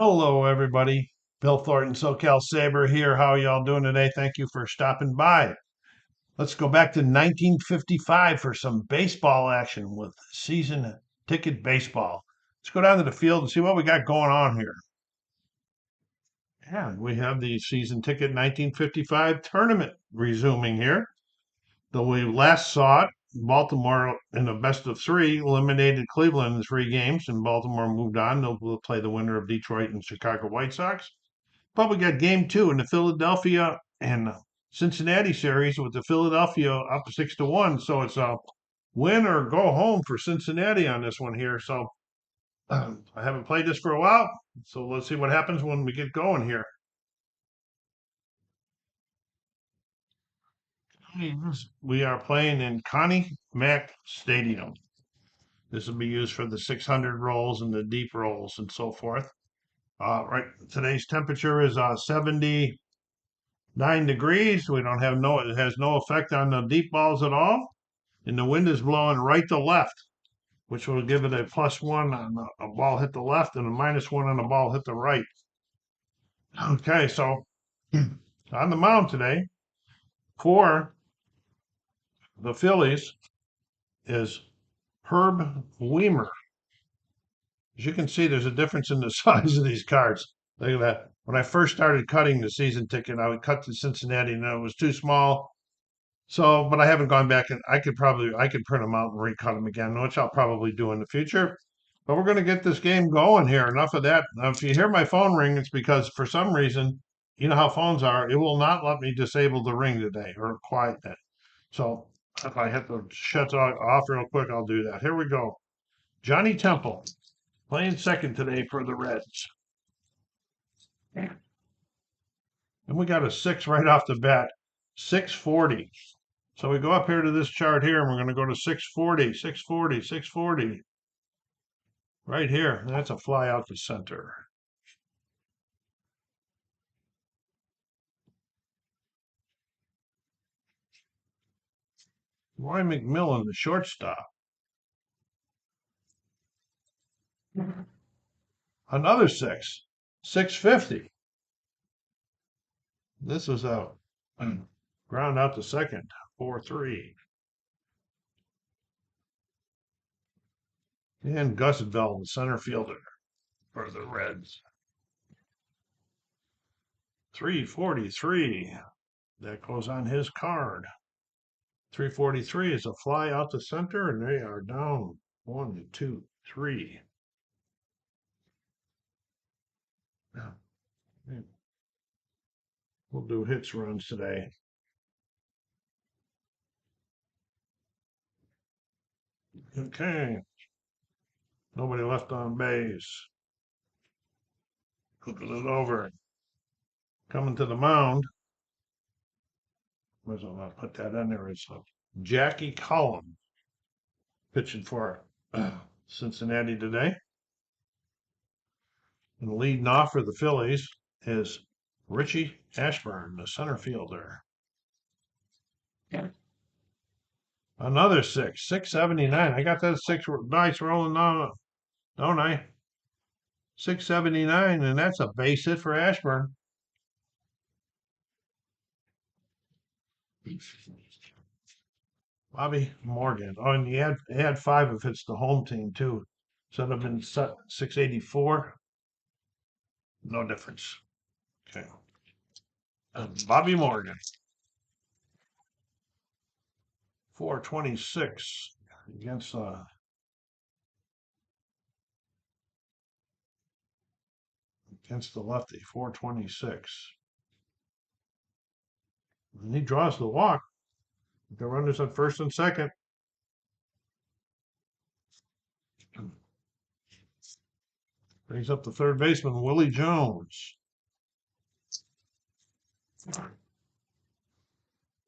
Hello, everybody. Bill Thornton, SoCal Saber here. How y'all doing today? Thank you for stopping by. Let's go back to 1955 for some baseball action with season ticket baseball. Let's go down to the field and see what we got going on here. And we have the season ticket 1955 tournament resuming here. Though we last saw it, Baltimore in a best of three eliminated Cleveland in 3 games, and Baltimore moved on. They'll play the winner of Detroit and Chicago White Sox. But we got game two in the Philadelphia and Cincinnati series with the Philadelphia up 6-1. So it's a win or go home for Cincinnati on this one here. So I haven't played this for a while. So let's see what happens when we get going here. We are playing in Connie Mack Stadium. This will be used for the 600 rolls and the deep rolls and so forth. Right, today's temperature is 79 degrees. We don't have it has no effect on the deep balls at all. And the wind is blowing right to left, which will give it a +1 on a ball hit the left and a -1 on a ball hit the right. Okay, so on the mound today for the Phillies is Herb Weimer. As you can see, there's a difference in the size of these cards. Look at that. When I first started cutting the season ticket, I would cut to Cincinnati and it was too small. So, but I haven't gone back and I could print them out and recut them again, which I'll probably do in the future. But we're going to get this game going here. Enough of that. Now, if you hear my phone ring, it's because for some reason, you know how phones are, it will not let me disable the ring today or quiet it. So if I hit the shut off real quick, I'll do that. Here we go. Johnny Temple playing second today for the Reds. And we got a 6 right off the bat, 640. So we go up here to this chart here, and we're going to go to 640, 640, 640. Right here. That's a fly out to center. Roy McMillan, the shortstop. Another 6, 650. This is a ground out to second, 4-3. And Gus Bell, the center fielder for the Reds. 343. That goes on his card. 343 is a fly out to center, and they are down 1, 2, 3. We'll do hits runs today. Okay. Nobody left on base. Cooking it over. Coming to the mound. I'll put that in there. It's Jackie Collum pitching for Cincinnati today. And leading off for the Phillies is Richie Ashburn, the center fielder. Another 6, 679. I got that 6 dice rolling on, don't I? 679, and that's a base hit for Ashburn. Bobby Morgan. Oh, and he had 5 if it's the home team too. So it'd have been 684. No difference. Okay. Bobby Morgan. 426 against the lefty. 426. And he draws the walk. The runners at first and second. Brings up the third baseman, Willie Jones.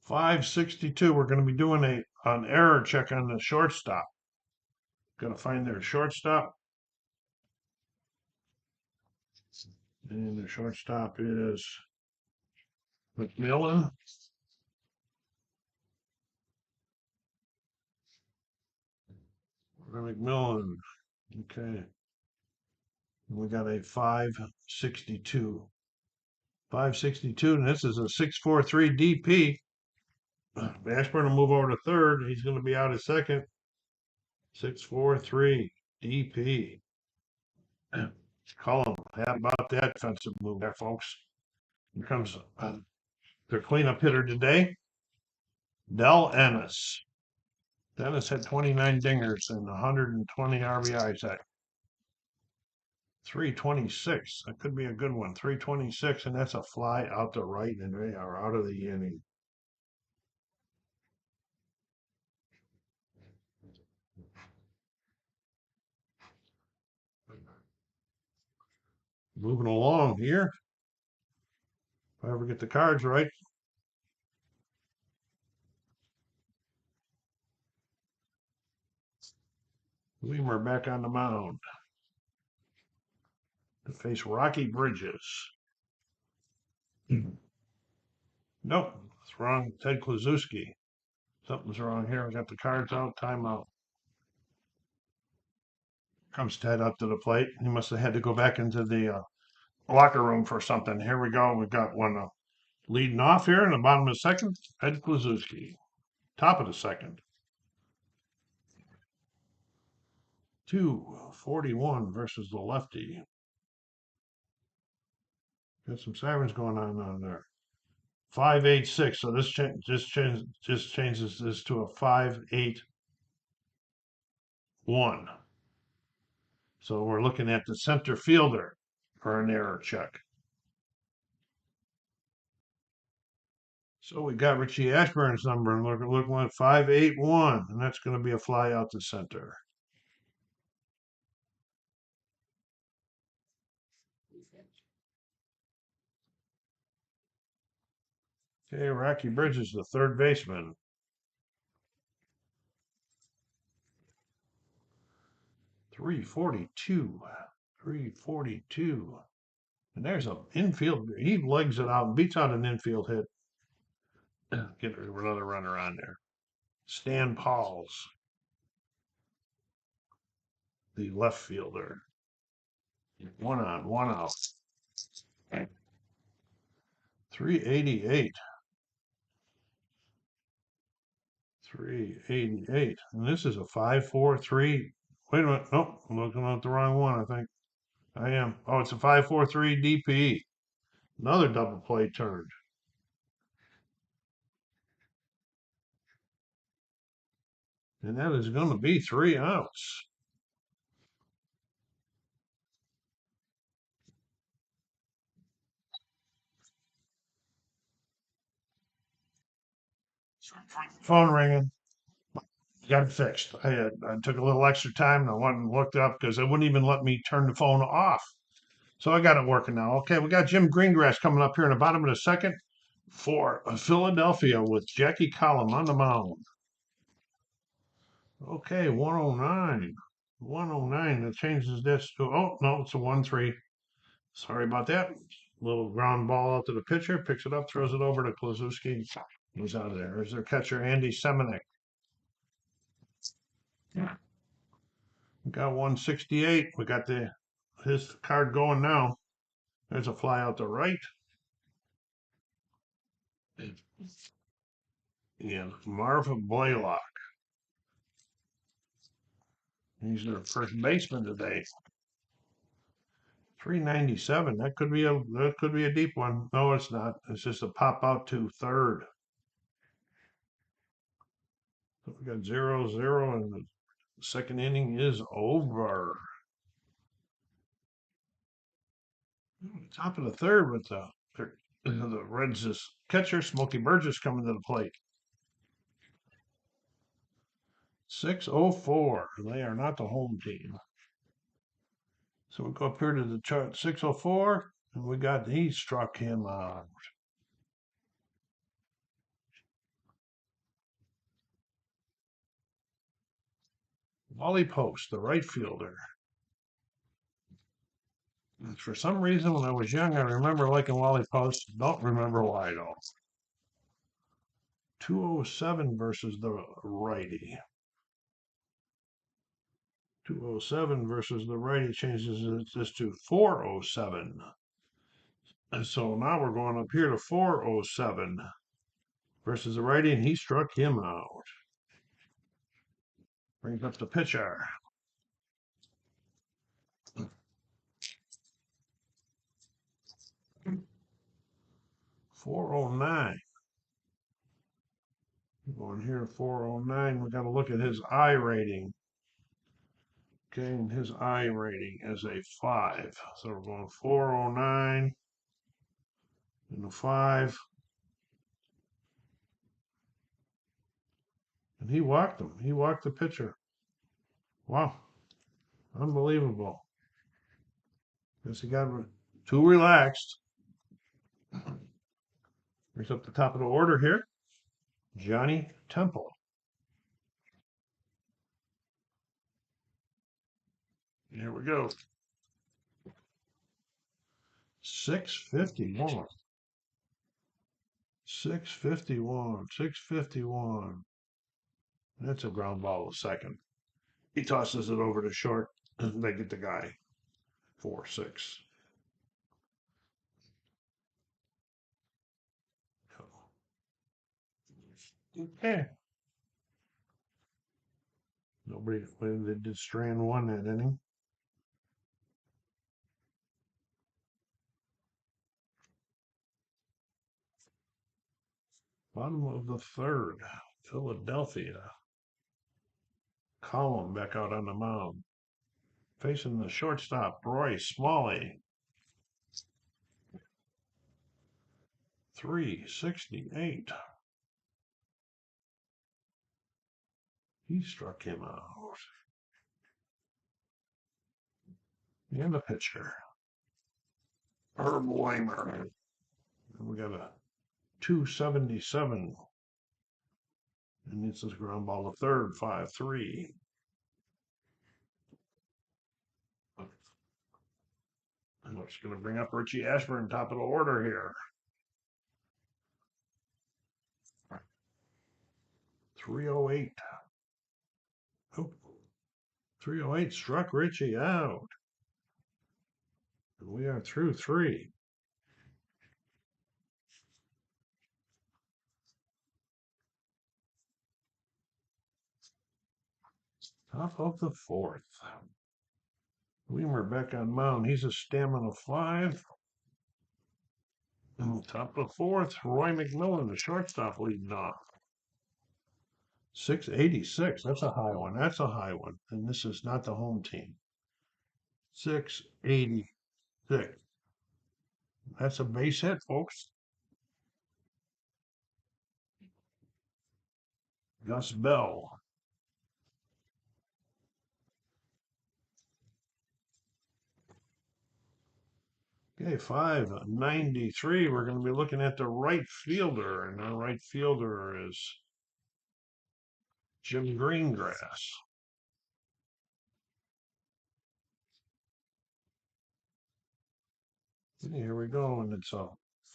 562. We're going to be doing an error check on the shortstop. Got to find their shortstop. And the shortstop is McMillan. McMillan. Okay. We got a 562. 562, and this is a 643 DP. Ashburn will move over to third. He's going to be out at second. 643 DP. Call him. How about that defensive move there, folks? Here comes their cleanup hitter today, Del Ennis. Dennis had 29 dingers and 120 RBIs at 326. That could be a good one. 326, and that's a fly out to right, and they are out of the inning. Moving along here. If I ever get the cards right. Weimer back on the mound to face Rocky Bridges. Nope, it's wrong. Ted Kluszewski. Something's wrong here. I got the cards out. Timeout. Comes Ted up to the plate. He must have had to go back into the locker room for something. Here we go. We got one leading off here in the bottom of the second. Ted Kluszewski. Top of the second. 241 versus the lefty. Got some sirens going on there. 586. So this just changes this to a 581. So we're looking at the center fielder for an error check. So we got Richie Ashburn's number, and we're looking at 581, and that's going to be a fly out to center. Okay, Rocky Bridges, the third baseman. 342. 342. And there's an infield. He legs it out and beats out an infield hit. Get another runner on there. Stan Pauls, the left fielder. One on, one out. 388. 388. And this is a 543. Wait a minute. Nope, I'm looking at the wrong one, I think. I am. Oh, it's a 543 DP. Another double play turned. And that is going to be 3 outs. Phone ringing. Got it fixed. I took a little extra time and I went and looked up because it wouldn't even let me turn the phone off. So I got it working now. Okay, we got Jim Greengrass coming up here in the bottom of the second for Philadelphia with Jackie Collum on the mound. Okay, 109. 109. That changes this to, oh, no, it's a 1-3. Sorry about that. Little ground ball out to the pitcher, picks it up, throws it over to Kluszewski. He's out of there. There's their catcher, Andy Semenuk. We got 168. We got his card going now. There's a fly out to right. And Marvin Blaylock. He's their first baseman today. 397. That could be a deep one. No, it's not. It's just a pop out to third. So we got 0-0, and the second inning is over. Top of the third with the Reds' catcher, Smokey Burgess, coming to the plate. 604. They are not the home team. So we go up here to the chart, 604, and we got, he struck him out. Wally Post, the right fielder. And for some reason, when I was young, I remember liking Wally Post. Don't remember why, though. 207 versus the righty. 207 versus the righty changes this to 407. And so now we're going up here to 407 versus the righty, and he struck him out. Brings up the pitcher. 409. Going here to 409. We got to look at his I rating. Okay, and his I rating is a 5. So we're going 409 and a 5. And he walked him. He walked the pitcher. Wow. Unbelievable. Guess he got too relaxed. Brings up the top of the order here. Johnny Temple. Here we go. 651. 651. 651. That's a ground ball to second. He tosses it over to short, and they get the guy. 4-6. Okay. Nobody, they did strand one that inning. Bottom of the third, Philadelphia. Column back out on the mound. Facing the shortstop, Roy Smalley. 368. He struck him out. And the pitcher, Herb Weimer. And we got a 277. And it's his ground ball to third, 5-3. And we're just going to bring up Richie Ashburn, top of the order here. 308. Oh, 308 struck Richie out. And we are through 3. Top of the 4th. Weimer back on mound. He's a stamina 5. And top of the 4th, Roy McMillan, the shortstop, leading off. 686. That's a high one. That's a high one. And this is not the home team. 686. That's a base hit, folks. Gus Bell. Okay, 593. We're going to be looking at the right fielder, and our right fielder is Jim Greengrass. Here we go, and it's a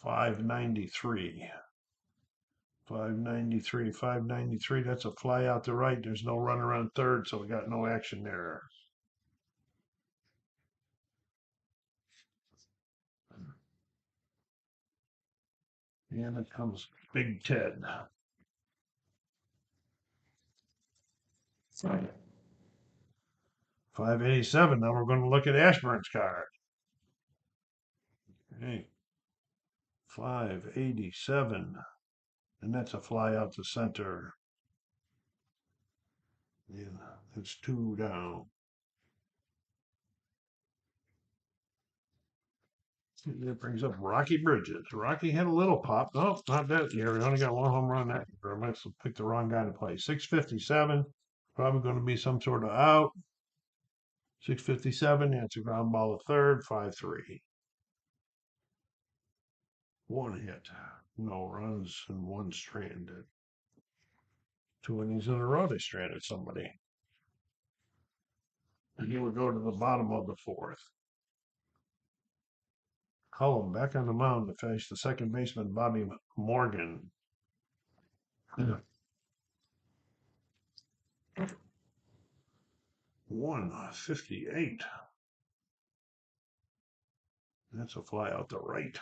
593. 593, 593. That's a fly out to right. There's no run around third, so we got no action there. And it comes Big Ted. 587. Now we're going to look at Ashburn's card. Okay. 587. And that's a fly out to center. Yeah, it's 2 down. That brings up Rocky Bridges. Rocky had a little pop. No, not that year. We only got 1 home run that year. I must have picked the wrong guy to play. 657. Probably going to be some sort of out. 657. That's a ground ball to third. 5-3. 1 hit. No runs and 1 stranded. 2 innings in a row they stranded somebody. And he would go to the bottom of the 4th. Cullum back on the mound to face the second baseman, Bobby Morgan. 158. That's a fly out the right.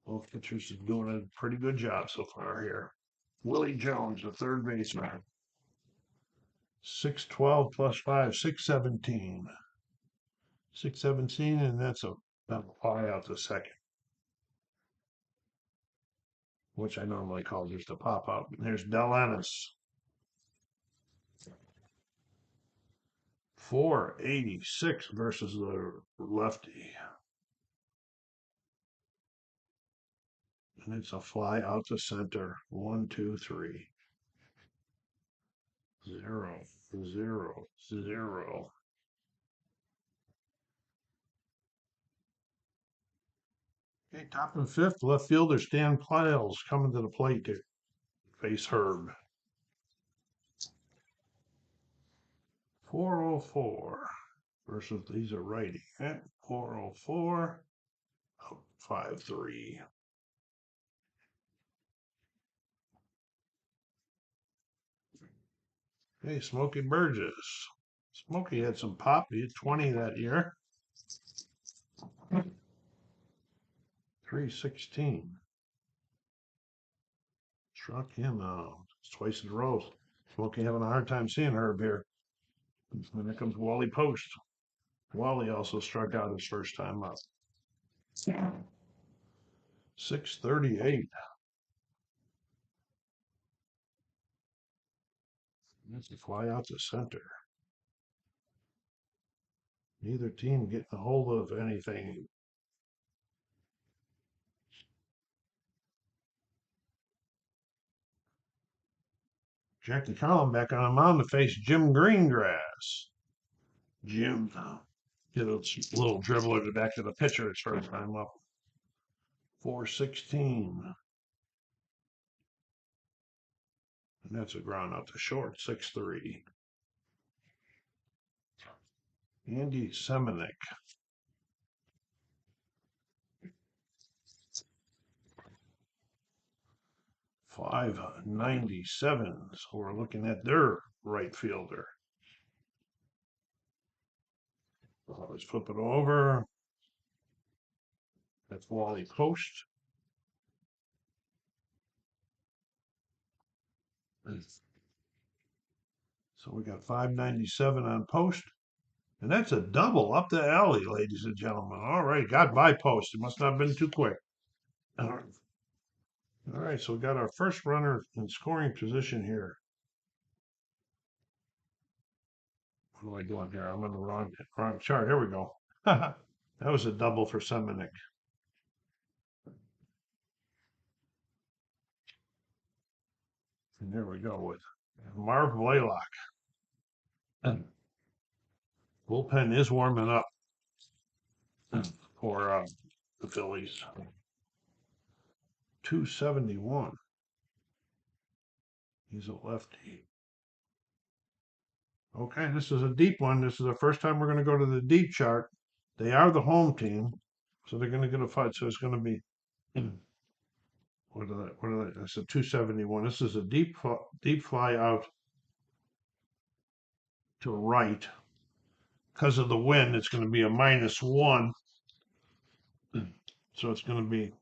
Both pitchers are doing a pretty good job so far here. Willie Jones, the third baseman. 612 plus 5, 617. 617, and that's a fly out the second, which I normally call just a pop out. There's Del Ennis. 486 versus the lefty. And it's a fly out to center. 1, 2, 3. 0, 0, 0. Okay, top and fifth, left fielder Stan Pliles coming to the plate to face Herb. 404 versus these are righty. 404, 5-3. Hey, Smokey Burgess. Smokey had some pop. He had 20 that year. 316. Struck him out. It's twice in a row. Smokey having a hard time seeing Herb here. And then comes Wally Post. Wally also struck out his first time up. 638. That's a fly out to center. Neither team getting a hold of anything. Jackie Collin back on the mound to face Jim Greengrass. Jim did a little dribbler back to the pitcher his first time up. 416. And that's a ground out to short. 6-3. Andy Semenik. 597. So we're looking at their right fielder. Let's flip it over. That's Wally Post. So we got 597 on Post. And that's a double up the alley, ladies and gentlemen. All right, got by Post. It must not have been too quick. All right, so we got our first runner in scoring position here. What am I doing here? I'm on the wrong chart. Here we go. That was a double for Semenik. And there we go with Marv Blaylock. Bullpen is warming up for the Phillies. 271. He's a lefty. Okay, this is a deep one. This is the first time we're going to go to the deep chart. They are the home team, so they're going to get a fight. So it's going to be what are they? That's a 271. This is a deep fly out to right. Because of the wind, it's going to be a -1. So it's going to be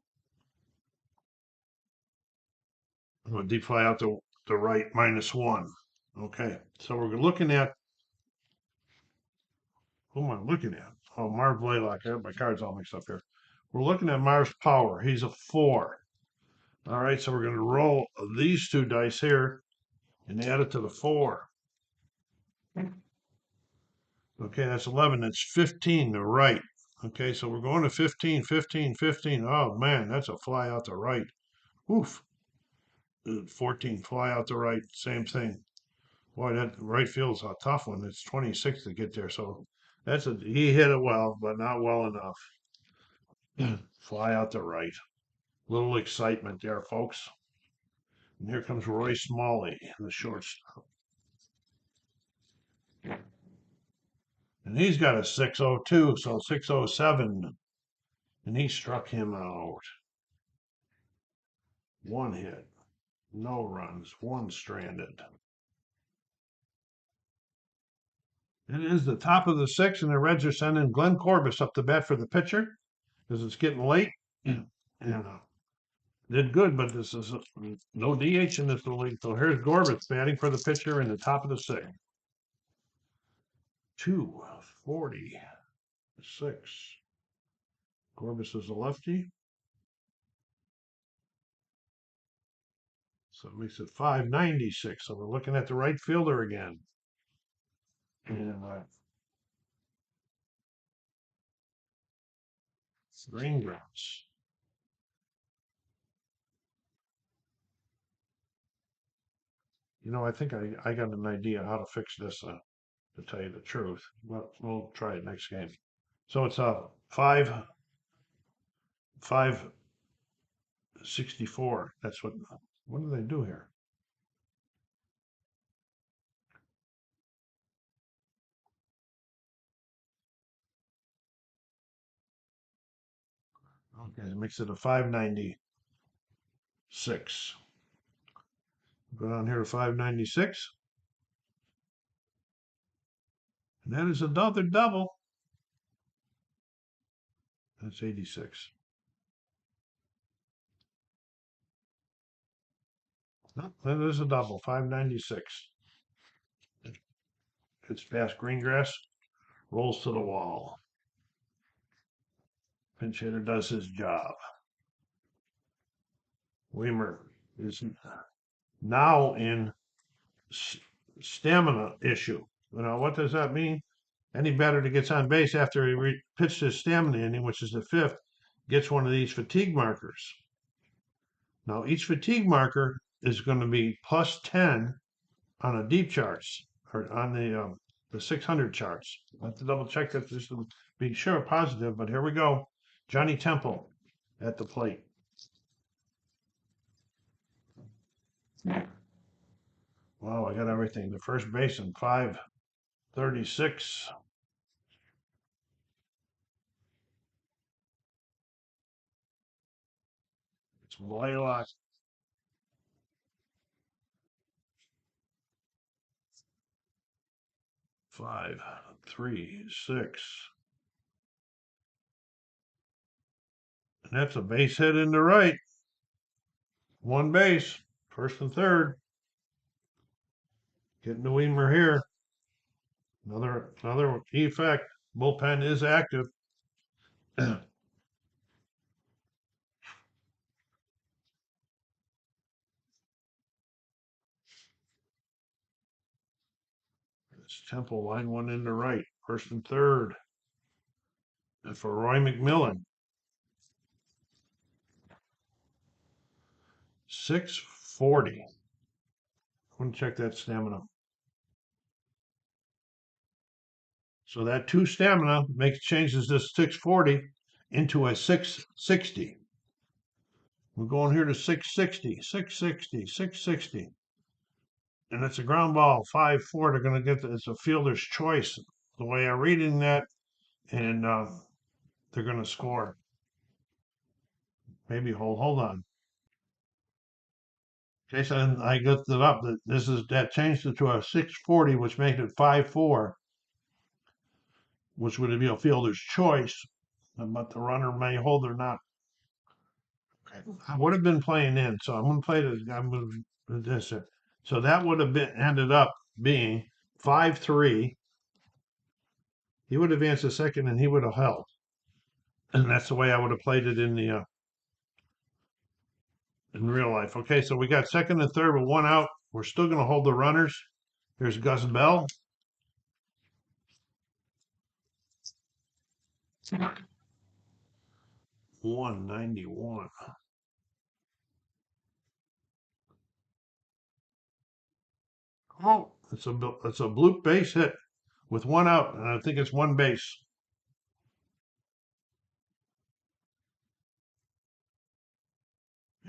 a deep fly out to the right, -1. Okay, so we're looking at, who am I looking at? Oh, Marv Blaylock. I have my cards all mixed up here. We're looking at Marv's power. He's a 4. All right, so we're going to roll these 2 dice here and add it to the 4. Okay, that's 11. That's 15 to right. Okay, so we're going to 15, 15, 15. Oh, man, that's a fly out to right. Oof. 14, fly out to right. Same thing. Boy, that right field's a tough one. It's 26 to get there. So he hit it well, but not well enough. Fly out to right. Little excitement there, folks. And here comes Roy Smalley, the shortstop. And he's got a 602, so 607. And he struck him out. 1 hit, no runs, 1 stranded. It is the top of the sixth, and the Reds are sending Glenn Corbis up to bat for the pitcher because it's getting late. And did good, but this is no DH in this league. So here's Corbis batting for the pitcher in the top of the sixth. 246. Corbis is a lefty. So it makes it 596. So we're looking at the right fielder again. And green grass. I think I got an idea how to fix this, to tell you the truth. But we'll try it next game. So it's a 564. That's what do they do here? Okay, it makes it a 596. Go down here to 596. And that is another double. That's 86. No, that is a double, 596. It's past green grass, rolls to the wall. Pinch hitter does his job. Weimer is now in stamina issue. What does that mean? Any batter that gets on base after he pitched his stamina inning, which is the fifth, gets one of these fatigue markers. Now, each fatigue marker is going to be plus 10 on a deep charts or on the 600 charts. I have to double check that just to be sure positive, but here we go. Johnny Temple at the plate. Wow, I got everything. The first baseman, 536. It's Blaylock. 536. And that's a base hit in the right. One base, first and third. Getting the Weimer here. Another effect. Bullpen is active. It's Temple, line one in the right, first and third. And for Roy McMillan. 640. I want to check that stamina. So that 2 stamina changes this 640 into a 660. We're going here to 660, 660, 660. And it's a ground ball, 5-4. They're going to get it's a fielder's choice, the way I'm reading that, and they're going to score. Maybe hold on. Jason, I looked it up. That changed it to a 640, which made it 5-4, which would be a fielder's choice, but the runner may hold or not. Okay. I would have been playing in, so I'm going to play this. I'm going to this. So that would have ended up being 5-3. He would have advanced a second, and he would have held, and that's the way I would have played it in real life. Okay, so we got second and third with one out. We're still going to hold the runners. Here's Gus Bell. 191. Oh, it's a bloop base hit with one out, and I think it's one base.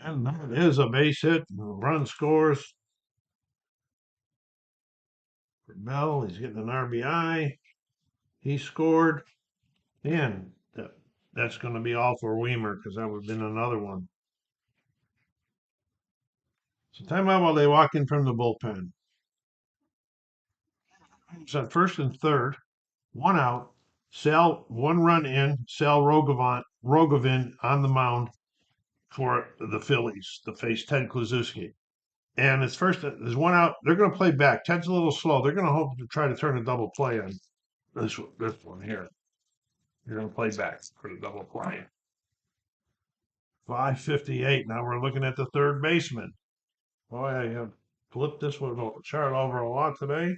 And that is a base hit. Run scores for Bell. He's getting an RBI. He scored, and that's going to be all for Weimer because that would have been another one. So timeout while they walk in from the bullpen. It's at first and third, one out. Sal, one run in. Sal Rogovin on the mound for the Phillies to face Ted Kluszewski. And it's first, there's one out. They're going to play back. Ted's a little slow. They're going to hope to try to turn a double play on this one here. They're going to play back for the double play. 5:58. Now we're looking at the third baseman. Boy, I have flipped this one chart over a lot today,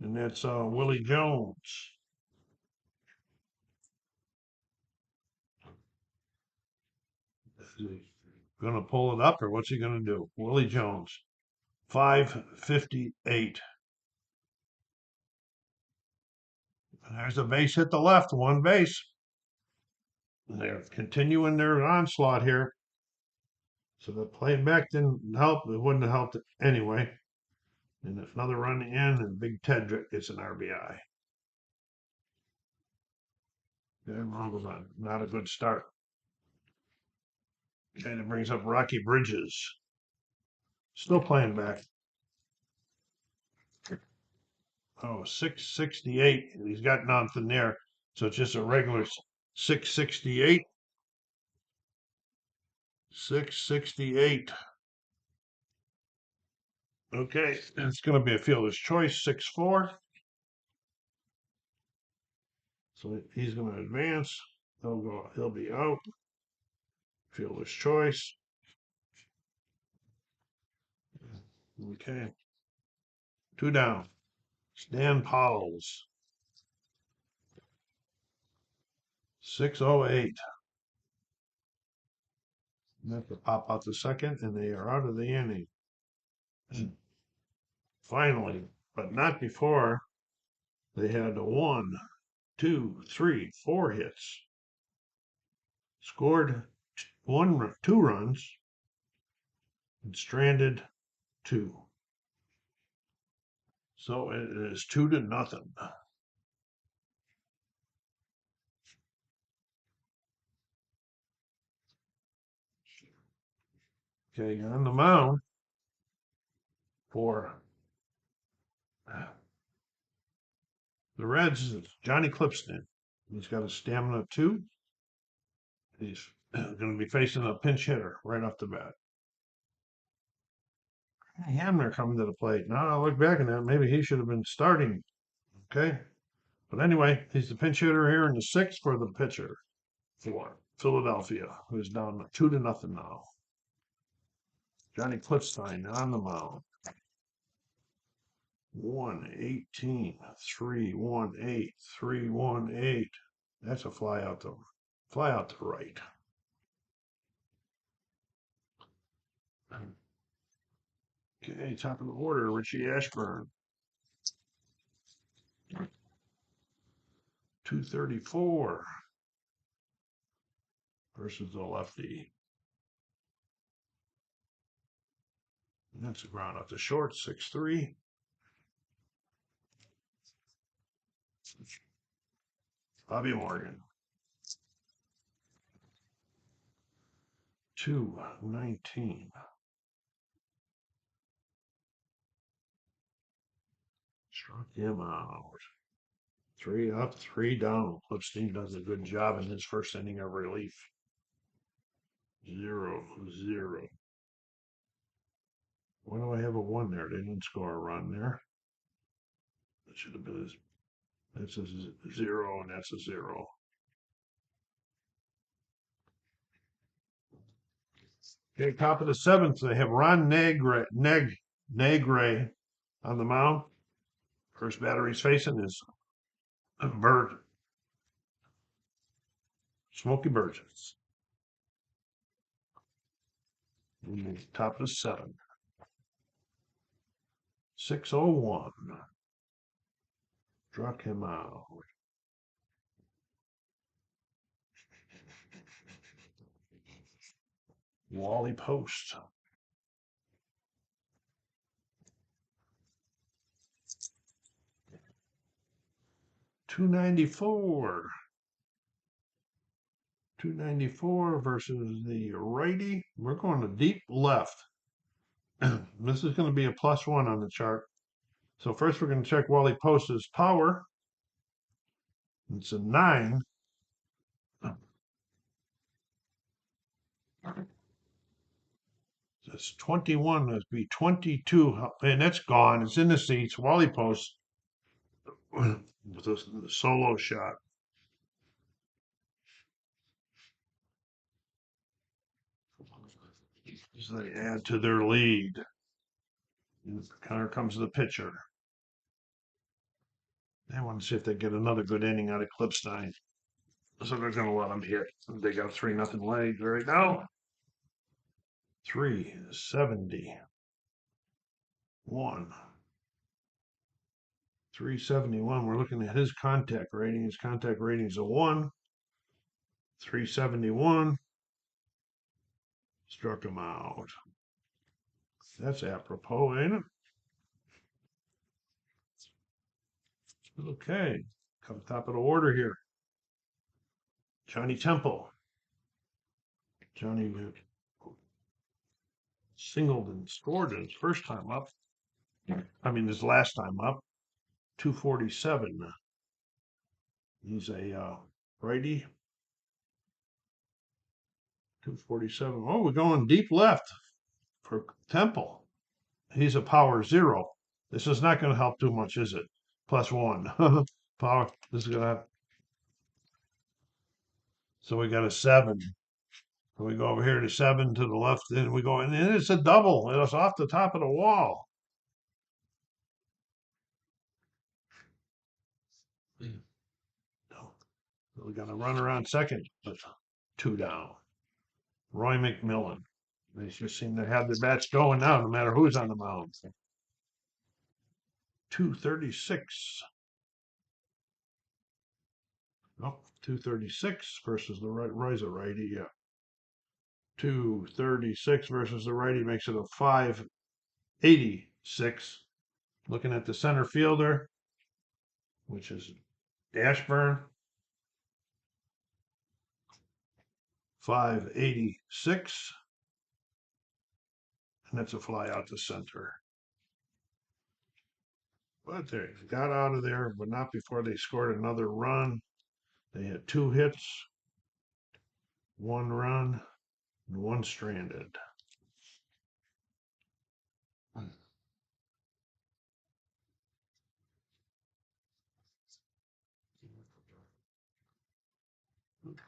and that's Willie Jones. Is he going to pull it up, or what's he going to do? Willie Jones, 5:58. There's a base hit the left, one base. And they're continuing their onslaught here. So the playing back didn't help. It wouldn't have helped anyway. And if another run in, and Big Ted gets an RBI. Not a good start. And it brings up Rocky Bridges. Still playing back. Oh, 668. He's got nothing there. So it's just a regular 668. 668. Okay, it's going to be a fielder's choice, 6-4. So he's going to advance. He'll be out. Fielder's choice. Okay. 2 down. Stan Powell's. 6:08. They have to pop out the second, and they are out of the inning. Finally, but not before they had 1, 2, 3, 4 hits. Scored 2 runs and stranded 2. So it is 2-0. Okay, on the mound for the Reds is Johnny Clipston. He's got a stamina 2. He's going to be facing a pinch hitter right off the bat. Hamner coming to the plate. Now I look back at that, maybe he should have been starting. Okay. But anyway, he's the pinch hitter here in the 6th for the pitcher for Philadelphia, who's down 2-0 now. Johnny Clipstein on the mound. 1-18, 3-1-8, 3-1-8. That's a fly out to right. Okay, top of the order, Richie Ashburn. 234 versus the lefty. And that's a ground out to short, 6-3. Bobby Morgan. 2-19. Struck him out. 3 up, 3 down. Clipstein does a good job in his first inning of relief. 0-0. Why do I have a 1 there? They didn't score a run there. That should have been that's a 0 and that's a 0. Okay, top of the 7th, they have Ron Negre on the mound. First batter he's facing is Smokey Burgess. Top of the 7th. 6:01. Struck him out. Wally Post. 294. 294 versus the righty. We're going to deep left. This is going to be a +1 on the chart. So first we're going to check Wally Post's power. It's a 9. That's 21. That'd be 22. And that's gone. It's in the seats. Wally Post with a solo shot. As they add to their lead. Here comes the pitcher. They want to see if they get another good inning out of Clipstein. So they're going to let them hit. They got 3-0 lead right now. 371. 371. We're looking at his contact rating. His contact rating is a 1. 371. Struck him out. That's apropos, ain't it? Okay. Come top of the order here. Johnny Temple. Johnny singled and scored his first time up. I mean, his last time up. 247. He's a righty. 247. Oh, we're going deep left for Temple. He's a power 0. This is not going to help too much, is it? +1. Power. This is going to have. So we got a 7. So we go over here to 7 to the left, and we go, and it's a double. It's off the top of the wall. So we got to run around second, but 2 down. Roy McMillan. They just seem to have the bats going now, no matter who's on the mound. 236. Oh, 236 versus the right. Roy's a righty. Yeah. 236 versus the righty makes it a 586. Looking at the center fielder, which is Ashburn. 586. And that's a fly out to center. But they got out of there, but not before they scored another run. They had 2 hits, 1 run, and 1 stranded.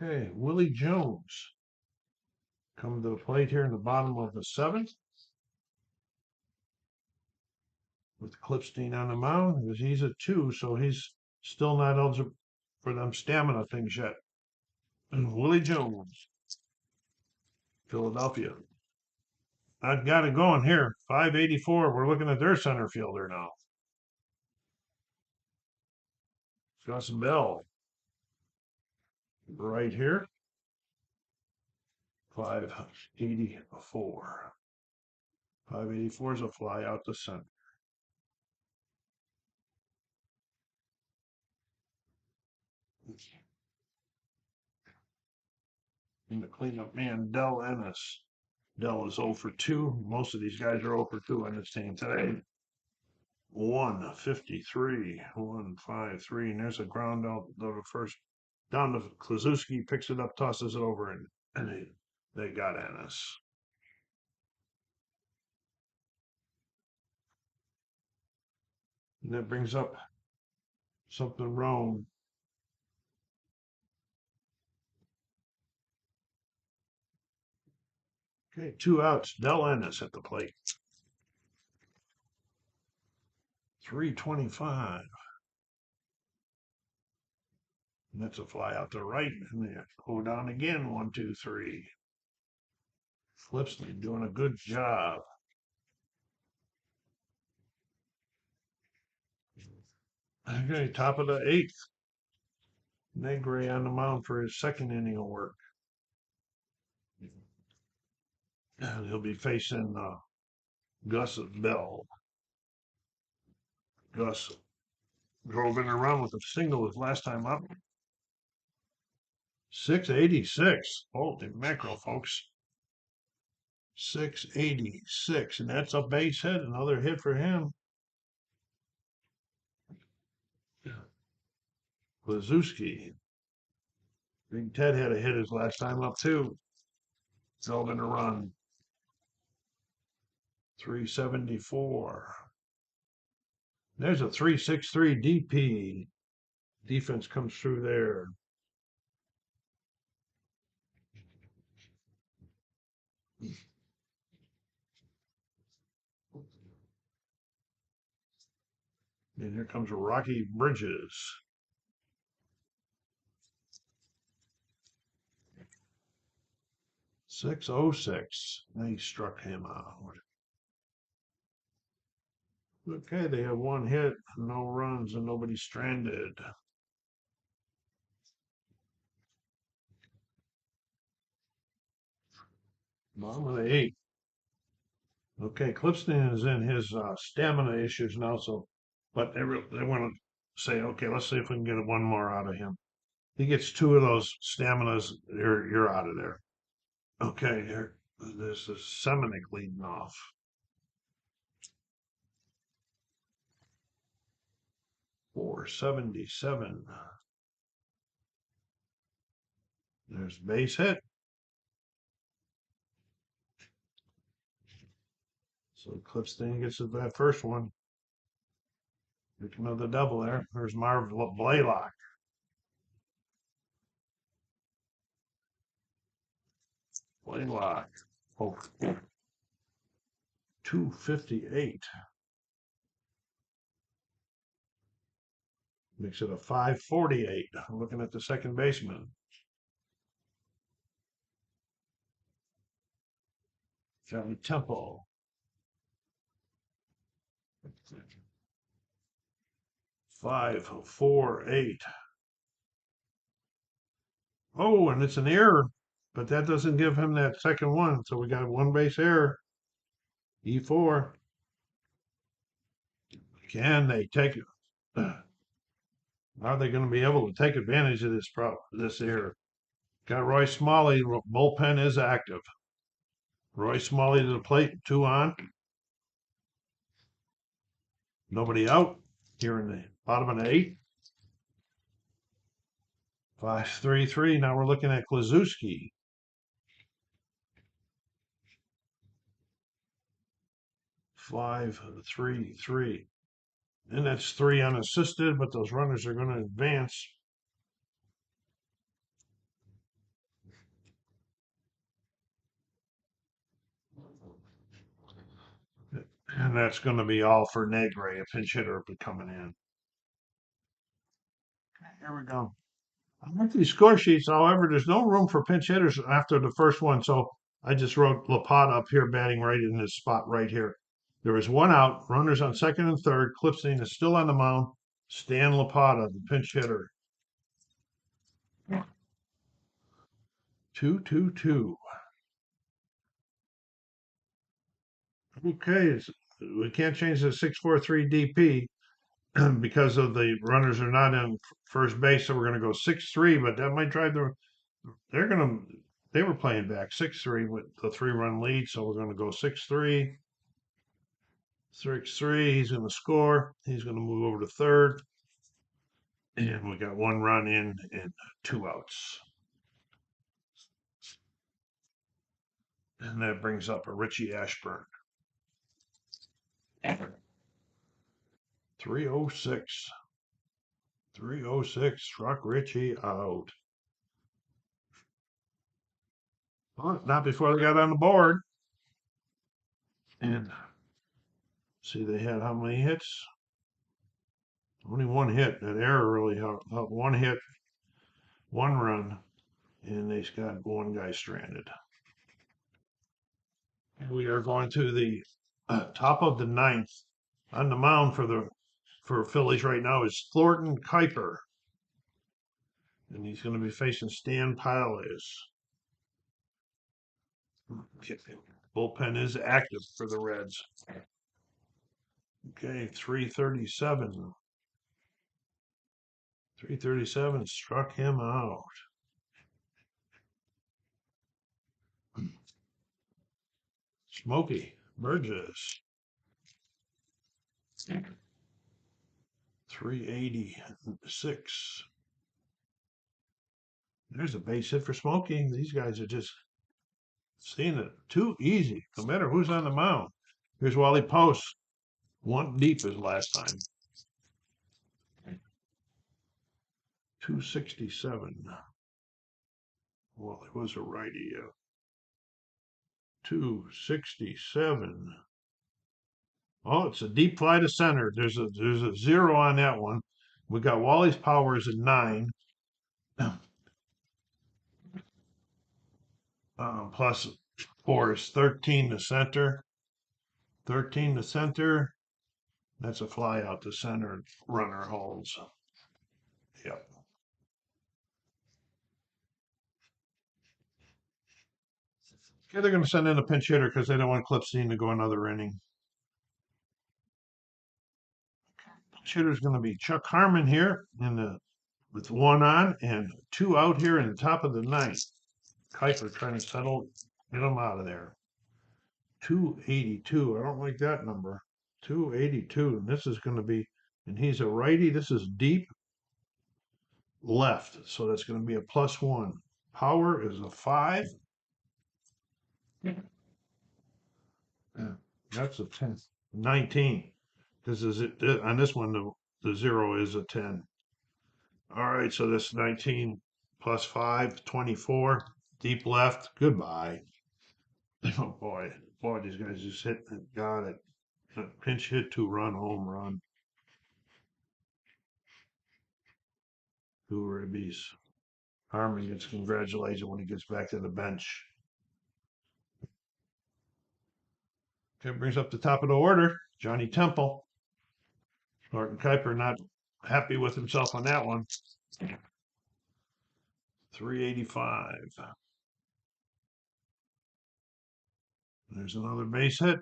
Okay, Willie Jones coming to the plate here in the bottom of the 7th. With Clipstein on the mound, because he's a 2, so he's still not eligible for them stamina things yet. And Willie Jones, Philadelphia. I've got it going here. 584. We're looking at their center fielder now. Gus Bell. Right here. 584. 584 is a fly out the center. And the cleanup man, Del Ennis. Dell is 0 for 2. Most of these guys are 0 for 2 on this team today. 153. 153. And there's a ground out the first. Down to Klazuski, picks it up, tosses it over, and they got Ennis. And that brings up something wrong. Okay, 2 outs. Del Ennis at the plate. 325. And that's a fly out to right. And they go down again. 1, 2, 3. Flipsley doing a good job. Okay, top of the 8th. Negre on the mound for his 2nd inning of work. And he'll be facing Gus Bell. Gus drove in a run with a single his last time up. 686. Holy mackerel, folks. 686. And that's a base hit. Another hit for him. Blazewski. Big Ted had a hit his last time up too. Still gonna run. 374. There's a 363 DP. Defense comes through there. And here comes Rocky Bridges. 606. They struck him out. Okay, they have one hit, no runs, and nobody stranded. Bottom of the eighth. Okay, Clipston is in his stamina issues now, so but they want to say, okay, let's see if we can get one more out of him. He gets two of those staminas, you're out of there. Okay, this is Seminick leading off. 477. There's base hit. So Clipston gets that first one. Here's another double there. There's Marv Blaylock. Blaylock. Oh, 258. Makes it a 548. I'm looking at the second baseman. Johnny Temple. 548. Oh, and it's an error, but that doesn't give him that second one. So we got one base error. E4. Can they take it? Are they going to be able to take advantage of this error? Got Roy Smalley. Bullpen is active. Roy Smalley to the plate. 2 on. Nobody out. Here in the bottom of the 8th. 5-3-3. Now we're looking at Klazewski. 5-3-3. And that's 3 unassisted, but those runners are going to advance. And that's going to be all for Negre, a pinch hitter coming in. Here we go. I like these score sheets. However, there's no room for pinch hitters after the first one. So I just wrote Lapata up here, batting right in this spot right here. There is one out, runners on second and third. Clipstein is still on the mound. Stan Lapata, the pinch hitter. 2-2-2. Okay, we can't change the 6-4-3 DP because of the runners are not in first base, so we're going to go 6-3. But that might drive they were playing back 6-3 with the 3-run lead, so we're going to go 6-3. 6-3. He's going to score. He's going to move over to third, and we got 1 run in and 2 outs. And that brings up a Richie Ashburn. 306. 306 struck Richie out. Well, not before they got on the board. And see, they had how many hits? Only 1 hit. That error really helped. 1 hit, 1 run, and they got 1 guy stranded. We are going to the top of the 9th. On the mound for Phillies right now is Thornton Kuiper. And he's going to be facing Stan Piles. Bullpen is active for the Reds. Okay, 337. 337 struck him out. Smokey Burgess. 386. There's a base hit for Smokey. These guys are just seeing it too easy, no matter who's on the mound. Here's Wally Post. One deep his last time. 267. Well, it was a righty. 267. Oh, it's a deep fly to center. There's a 0 on that one. We got Wally's power is at 9. Plus 4 is 13 to center. 13 to center. That's a fly out to center. Runner holds. Yep. Okay, they're going to send in a pinch hitter because they don't want Clipstein to go another inning. Pinch hitter is going to be Chuck Harmon here with 1 on and 2 out here in the top of the 9th. Kuiper trying to get him out of there. 282. I don't like that number. 282. And this is going to be, and he's a righty. This is deep left. So that's going to be a +1. Power is a 5. Yeah, that's a 10. 19. This is it. On this one, the 0 is a 10. All right. So this 19 plus 5, 24. Deep left. Goodbye. Oh boy. Boy, these guys just hit and got it. Pinch hit, 2-run home run. 2 ribbies. Harmon gets congratulated when he gets back to the bench. Okay, brings up the top of the order. Johnny Temple. Thornton Kuiper not happy with himself on that one. 385. There's another base hit.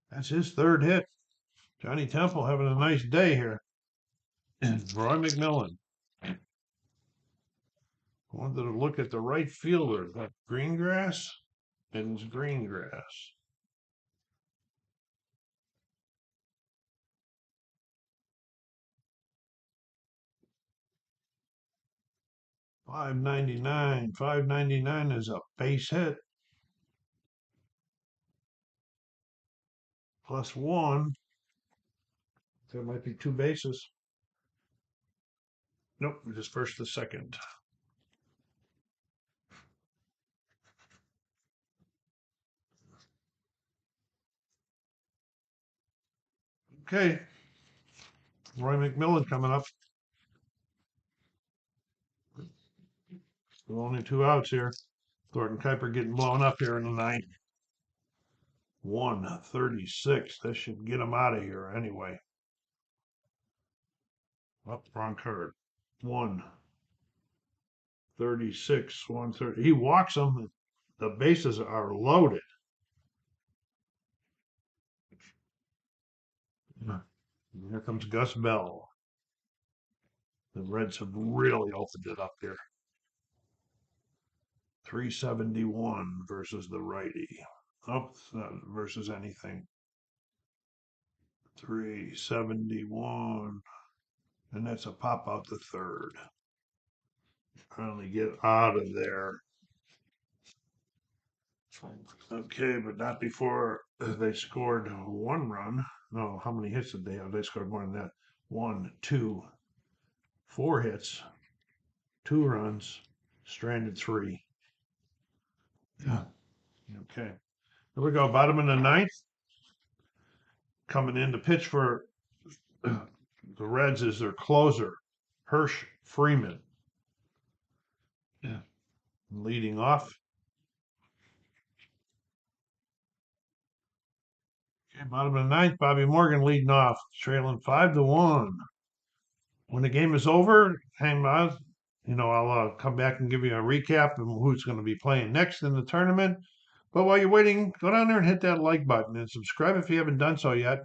That's his 3rd hit. Johnny Temple having a nice day here. Roy McMillan. Wanted to look at the right fielder. Got Greengrass and Greengrass. $5.99. $5.99 is a base hit. +1. There might be 2 bases. Nope, just first to second. Okay. Roy McMillan coming up. With only 2 outs here. Thornton Kuiper getting blown up here in the 9th. 136. That should get him out of here anyway. Up, wrong card. 136. 130. He walks them. The bases are loaded. Here comes Gus Bell. The Reds have really opened it up here. 371 versus the righty. Oh, versus anything. 371. And that's a pop out to 3rd. Finally get out of there. Okay, but not before they scored 1 run. No, how many hits did they have? They scored more than that. 1, 2, 4 hits, 2 runs, stranded 3. Yeah. Okay. Here we go. Bottom of the 9th. Coming in to pitch for the Reds is their closer, Hirsch Freeman. Yeah. Leading off. Okay, bottom of the 9th, Bobby Morgan leading off, trailing 5-1. When the game is over, hang on. I'll come back and give you a recap of who's going to be playing next in the tournament. But while you're waiting, go down there and hit that like button and subscribe if you haven't done so yet.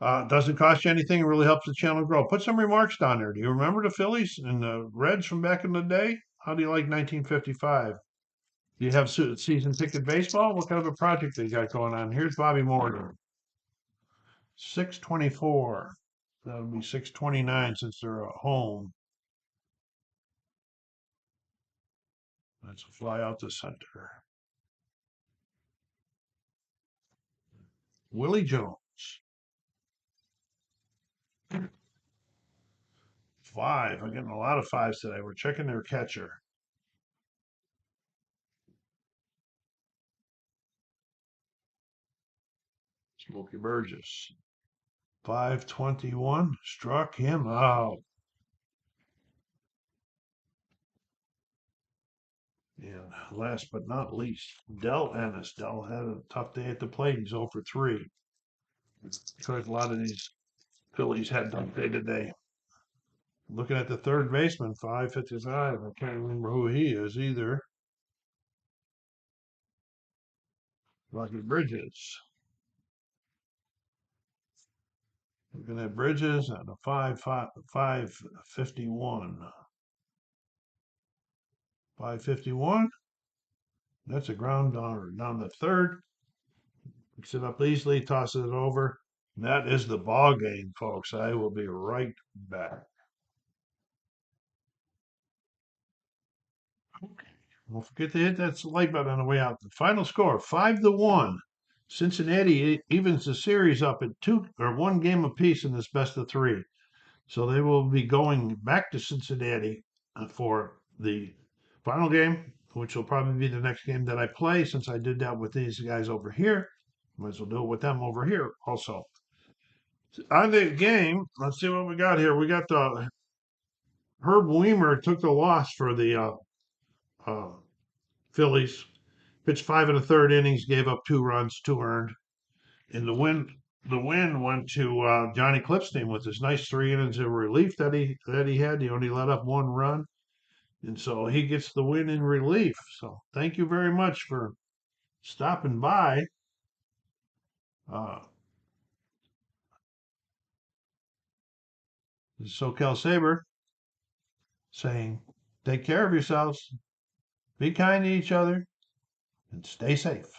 It doesn't cost you anything. It really helps the channel grow. Put some remarks down there. Do you remember the Phillies and the Reds from back in the day? How do you like 1955? Do you have season ticket baseball? What kind of a project they got going on? Here's Bobby Morgan. 624. That would be 629 since they're at home. That's a fly out the center. Willie Jones. 5. I'm getting a lot of 5s today. We're checking their catcher. Smokey Burgess. 521. Struck him out. And last but not least, Del Ennis. Del had a tough day at the plate. He's 0 for 3. Because a lot of these Phillies had a tough day today. Looking at the third baseman, 555. I can't remember who he is either. Rocky Bridges. Looking at Bridges and a 551. 551. That's a ground down the third. Picks it up easily, tosses it over. That is the ball game, folks. I will be right back. Okay. Don't forget to hit that like button on the way out. The final score 5-1. Cincinnati evens the series up at 1 game apiece in this best of 3. So they will be going back to Cincinnati for the final game, which will probably be the next game that I play since I did that with these guys over here. Might as well do it with them over here also. On the game, let's see what we got here. We got the Herb Weimer took the loss for the Phillies. Pitched 5 1/3 innings, gave up 2 runs, 2 earned. And the win went to Johnny Clipstein with his nice 3 innings of relief that he had. He only let up 1 run, and so he gets the win in relief. So thank you very much for stopping by. Uh, this is SoCal Saber saying, take care of yourselves, be kind to each other, and stay safe.